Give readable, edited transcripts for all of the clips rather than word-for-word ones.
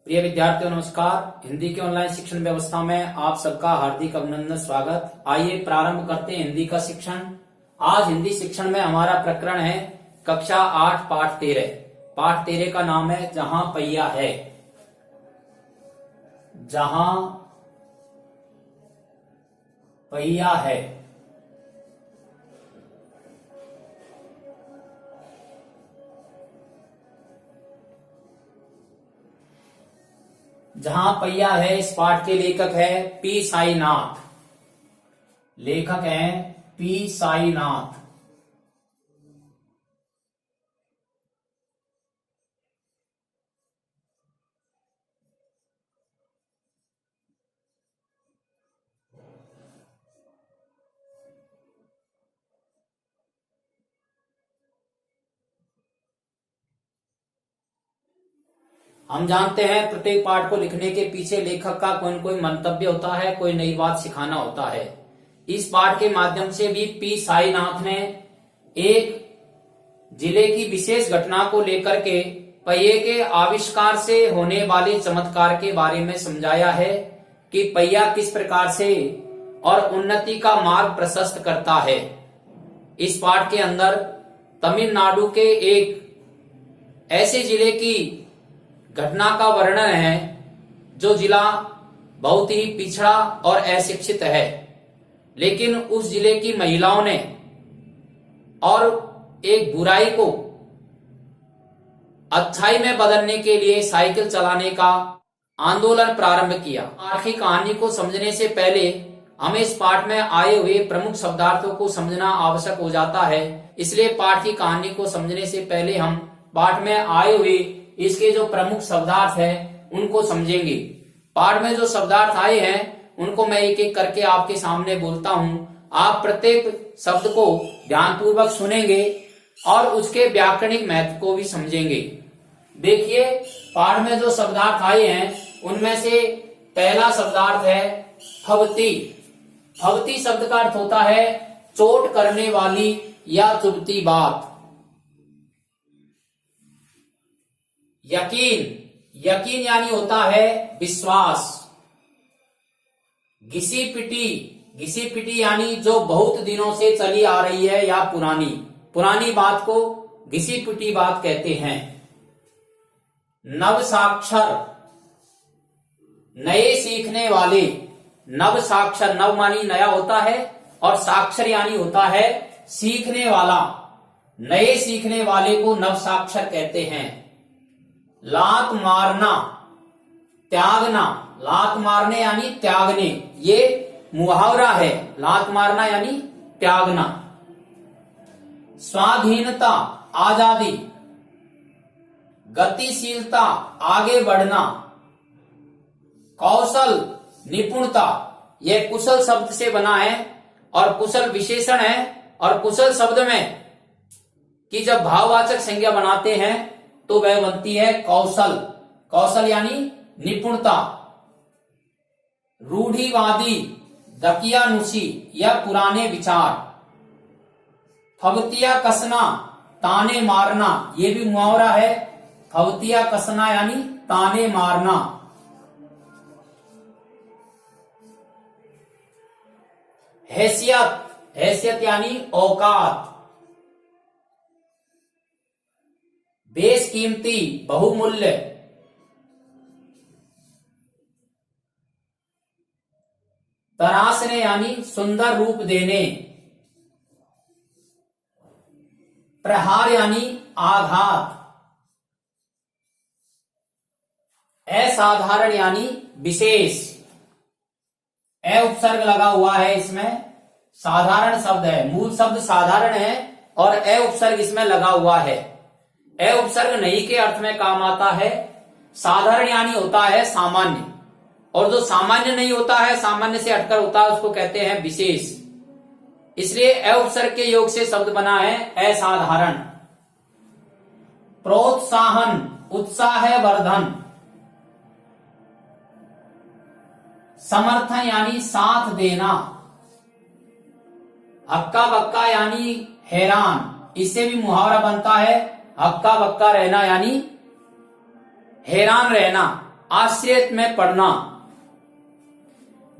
प्रिय विद्यार्थियों नमस्कार। हिंदी के ऑनलाइन शिक्षण व्यवस्था में आप सबका हार्दिक अभिनंदन स्वागत। आइए प्रारंभ करते हैं हिंदी का शिक्षण। आज हिंदी शिक्षण में हमारा प्रकरण है कक्षा 8 पाठ 13। पाठ 13 का नाम है जहां पहिया है। जहां पहिया है। जहां पहिया है इस पाठ के लेखक है पी साईनाथ। लेखक हैं पी साईनाथ। हम जानते हैं प्रत्येक पाठ को लिखने के पीछे लेखक का कोई न कोई मंतव्य होता है, कोई नई बात सिखाना होता है। इस पाठ के माध्यम से भी पी साईनाथ ने एक जिले की विशेष घटना को लेकर के पहिए के आविष्कार से होने वाले चमत्कार के बारे में समझाया है कि पहिया किस प्रकार से और उन्नति का मार्ग प्रशस्त करता है। इस पाठ के अंदर तमिलनाडु के एक ऐसे जिले की घटना का वर्णन है जो जिला बहुत ही पिछड़ा और अशिक्षित है, लेकिन उस जिले की महिलाओं ने और एक बुराई को अच्छाई में बदलने के लिए साइकिल चलाने का आंदोलन प्रारंभ किया। पाठ की कहानी को समझने से पहले हमें इस पाठ में आए हुए प्रमुख शब्दार्थों को समझना आवश्यक हो जाता है। इसलिए पाठ की कहानी को समझने से पहले हम पाठ में आए हुए इसके जो प्रमुख शब्दार्थ हैं उनको समझेंगे। पाठ में जो शब्दार्थ आए हैं उनको मैं एक एक करके आपके सामने बोलता हूं। आप प्रत्येक शब्द को ध्यानपूर्वक सुनेंगे और उसके व्याकरणिक महत्व को भी समझेंगे। देखिए, पाठ में जो शब्दार्थ आए हैं उनमें से पहला शब्दार्थ है फवती। फवती शब्द का अर्थ होता है चोट करने वाली या चुभती बात। यकीन, यकीन यानी होता है विश्वास। घिसी पिटी, घिसी पिटी यानी जो बहुत दिनों से चली आ रही है या पुरानी पुरानी बात को घिसी पिटी बात कहते हैं। नव साक्षर, नए सीखने वाले। नव साक्षर, नव मानी नया होता है और साक्षर यानी होता है सीखने वाला। नए सीखने वाले को नव साक्षर कहते हैं। लात मारना, त्यागना। लात मारने यानी त्यागने, ये मुहावरा है। लात मारना यानी त्यागना। स्वाधीनता, आजादी। गतिशीलता, आगे बढ़ना। कौशल, निपुणता। यह कुशल शब्द से बना है और कुशल विशेषण है। और कुशल शब्द में कि जब भाववाचक संज्ञा बनाते हैं तो वह बनती है कौशल। कौशल यानी निपुणता। रूढ़िवादी, दकियानुसी या पुराने विचार। फवतिया कसना, ताने मारना। ये भी मुहावरा है। फवतिया कसना यानी ताने मारना। हैसियत, हैसियत यानी औकात। बेशकीमती, बहुमूल्य। तराशने यानी सुंदर रूप देने। प्रहार यानी आघात। असाधारण यानी विशेष। अ उपसर्ग लगा हुआ है इसमें। साधारण शब्द है, मूल शब्द साधारण है और अ उपसर्ग इसमें लगा हुआ है। अ उपसर्ग नहीं के अर्थ में काम आता है। साधारण यानी होता है सामान्य, और जो सामान्य नहीं होता है, सामान्य से हटकर होता है, उसको कहते हैं विशेष। इसलिए अ उपसर्ग के योग से शब्द बना है असाधारण। प्रोत्साहन, उत्साह वर्धन। समर्थन यानी साथ देना। हक्का बक्का यानी हैरान। इससे भी मुहावरा बनता है हक्का बक्का रहना यानी हैरान रहना। आश्रित में पढ़ना।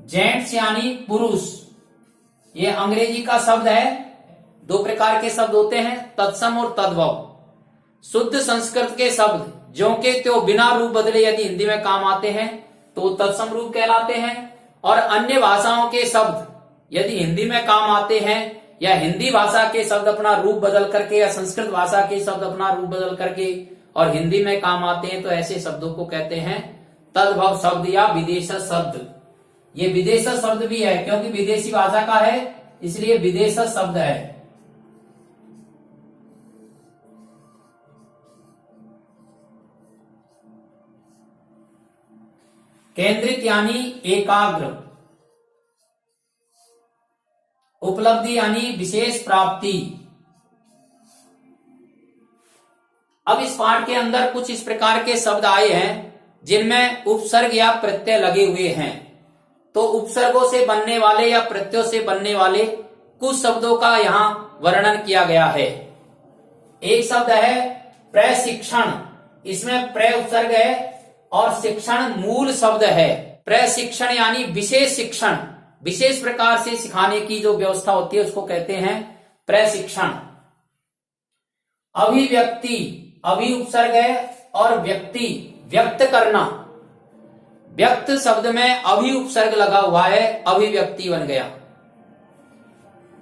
जेंट्स यानी पुरुष, ये अंग्रेजी का शब्द है। दो प्रकार के शब्द होते हैं, तत्सम और तद्भव। शुद्ध संस्कृत के शब्द ज्यों के त्यों बिना रूप बदले यदि हिंदी में काम आते हैं तो तत्सम रूप कहलाते हैं, और अन्य भाषाओं के शब्द यदि हिंदी में काम आते हैं या हिंदी भाषा के शब्द अपना रूप बदल करके या संस्कृत भाषा के शब्द अपना रूप बदल करके और हिंदी में काम आते हैं तो ऐसे शब्दों को कहते हैं तद्भव शब्द या विदेश शब्द। ये विदेश शब्द भी है क्योंकि विदेशी भाषा का है, इसलिए विदेश शब्द है। केंद्रित यानी एकाग्र। उपलब्धि यानी विशेष प्राप्ति। अब इस पाठ के अंदर कुछ इस प्रकार के शब्द आए हैं जिनमें उपसर्ग या प्रत्यय लगे हुए हैं। तो उपसर्गों से बनने वाले या प्रत्ययों से बनने वाले कुछ शब्दों का यहां वर्णन किया गया है। एक शब्द है प्रशिक्षण, इसमें प्र उपसर्ग है और शिक्षण मूल शब्द है। प्रशिक्षण यानी विशेष शिक्षण, विशेष प्रकार से सिखाने की जो व्यवस्था होती है उसको कहते हैं प्रशिक्षण। अभिव्यक्ति, अभि उपसर्ग है और व्यक्ति व्यक्त करना। व्यक्त शब्द में अभि उपसर्ग लगा हुआ है, अभिव्यक्ति बन गया।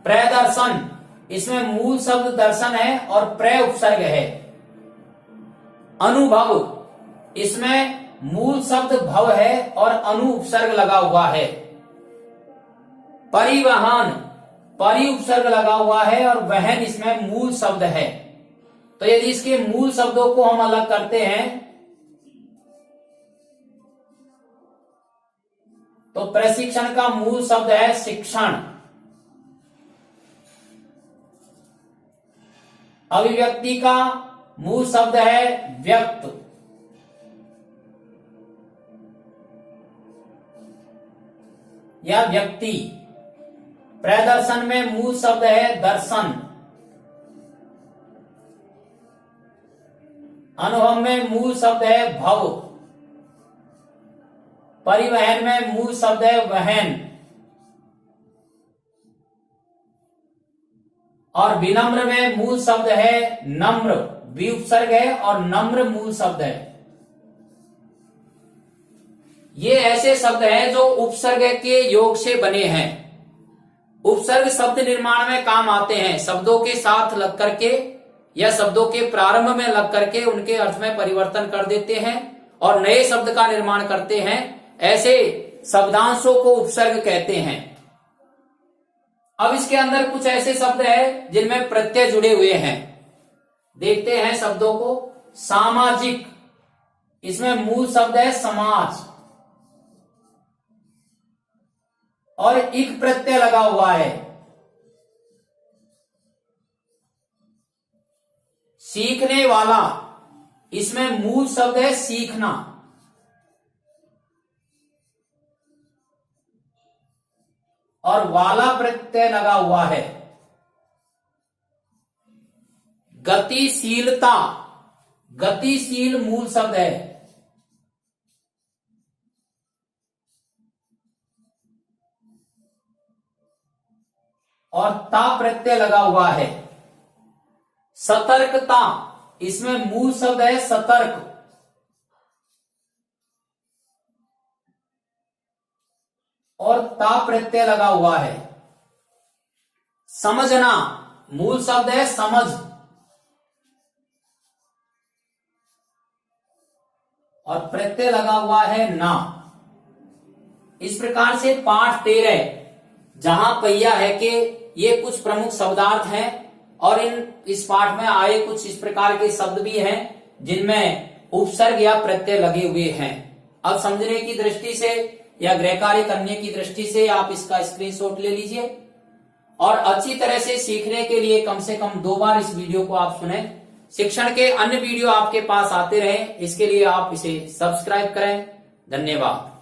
प्रदर्शन, इसमें मूल शब्द दर्शन है और प्र उपसर्ग है। अनुभव, इसमें मूल शब्द भव है और अनु उपसर्ग लगा हुआ है। परिवहन, परि उपसर्ग लगा हुआ है और वहन इसमें मूल शब्द है। तो यदि इसके मूल शब्दों को हम अलग करते हैं तो प्रशिक्षण का मूल शब्द है शिक्षण। अभिव्यक्ति का मूल शब्द है व्यक्त। या व्यक्ति। प्रदर्शन में मूल शब्द है दर्शन। अनुभव में मूल शब्द है भव। परिवहन में मूल शब्द है वहन। और विनम्र में मूल शब्द है नम्र, वि उपसर्ग है और नम्र मूल शब्द है। ये ऐसे शब्द हैं जो उपसर्ग के योग से बने हैं। उपसर्ग शब्द निर्माण में काम आते हैं, शब्दों के साथ लग करके या शब्दों के प्रारंभ में लग करके उनके अर्थ में परिवर्तन कर देते हैं और नए शब्द का निर्माण करते हैं। ऐसे शब्दांशों को उपसर्ग कहते हैं। अब इसके अंदर कुछ ऐसे शब्द हैं जिनमें प्रत्यय जुड़े हुए हैं। देखते हैं शब्दों को। सामाजिक, इसमें मूल शब्द है समाज और इक प्रत्यय लगा हुआ है। सीखने वाला, इसमें मूल शब्द है सीखना और वाला प्रत्यय लगा हुआ है। गतिशीलता, गतिशील मूल शब्द है और ता प्रत्यय लगा हुआ है। सतर्कता, इसमें मूल शब्द है सतर्क और ता प्रत्यय लगा हुआ है। समझना, मूल शब्द है समझ और प्रत्यय लगा हुआ है ना। इस प्रकार से पाठ 13 जहां पहिया है कि ये कुछ प्रमुख शब्दार्थ हैं और इस पाठ में आए कुछ इस प्रकार के शब्द भी हैं जिनमें उपसर्ग या प्रत्यय लगे हुए हैं। अब समझने की दृष्टि से या गृह कार्य करने की दृष्टि से आप इसका स्क्रीनशॉट ले लीजिए और अच्छी तरह से सीखने के लिए कम से कम 2 बार इस वीडियो को आप सुने। शिक्षण के अन्य वीडियो आपके पास आते रहे, इसके लिए आप इसे सब्सक्राइब करें। धन्यवाद।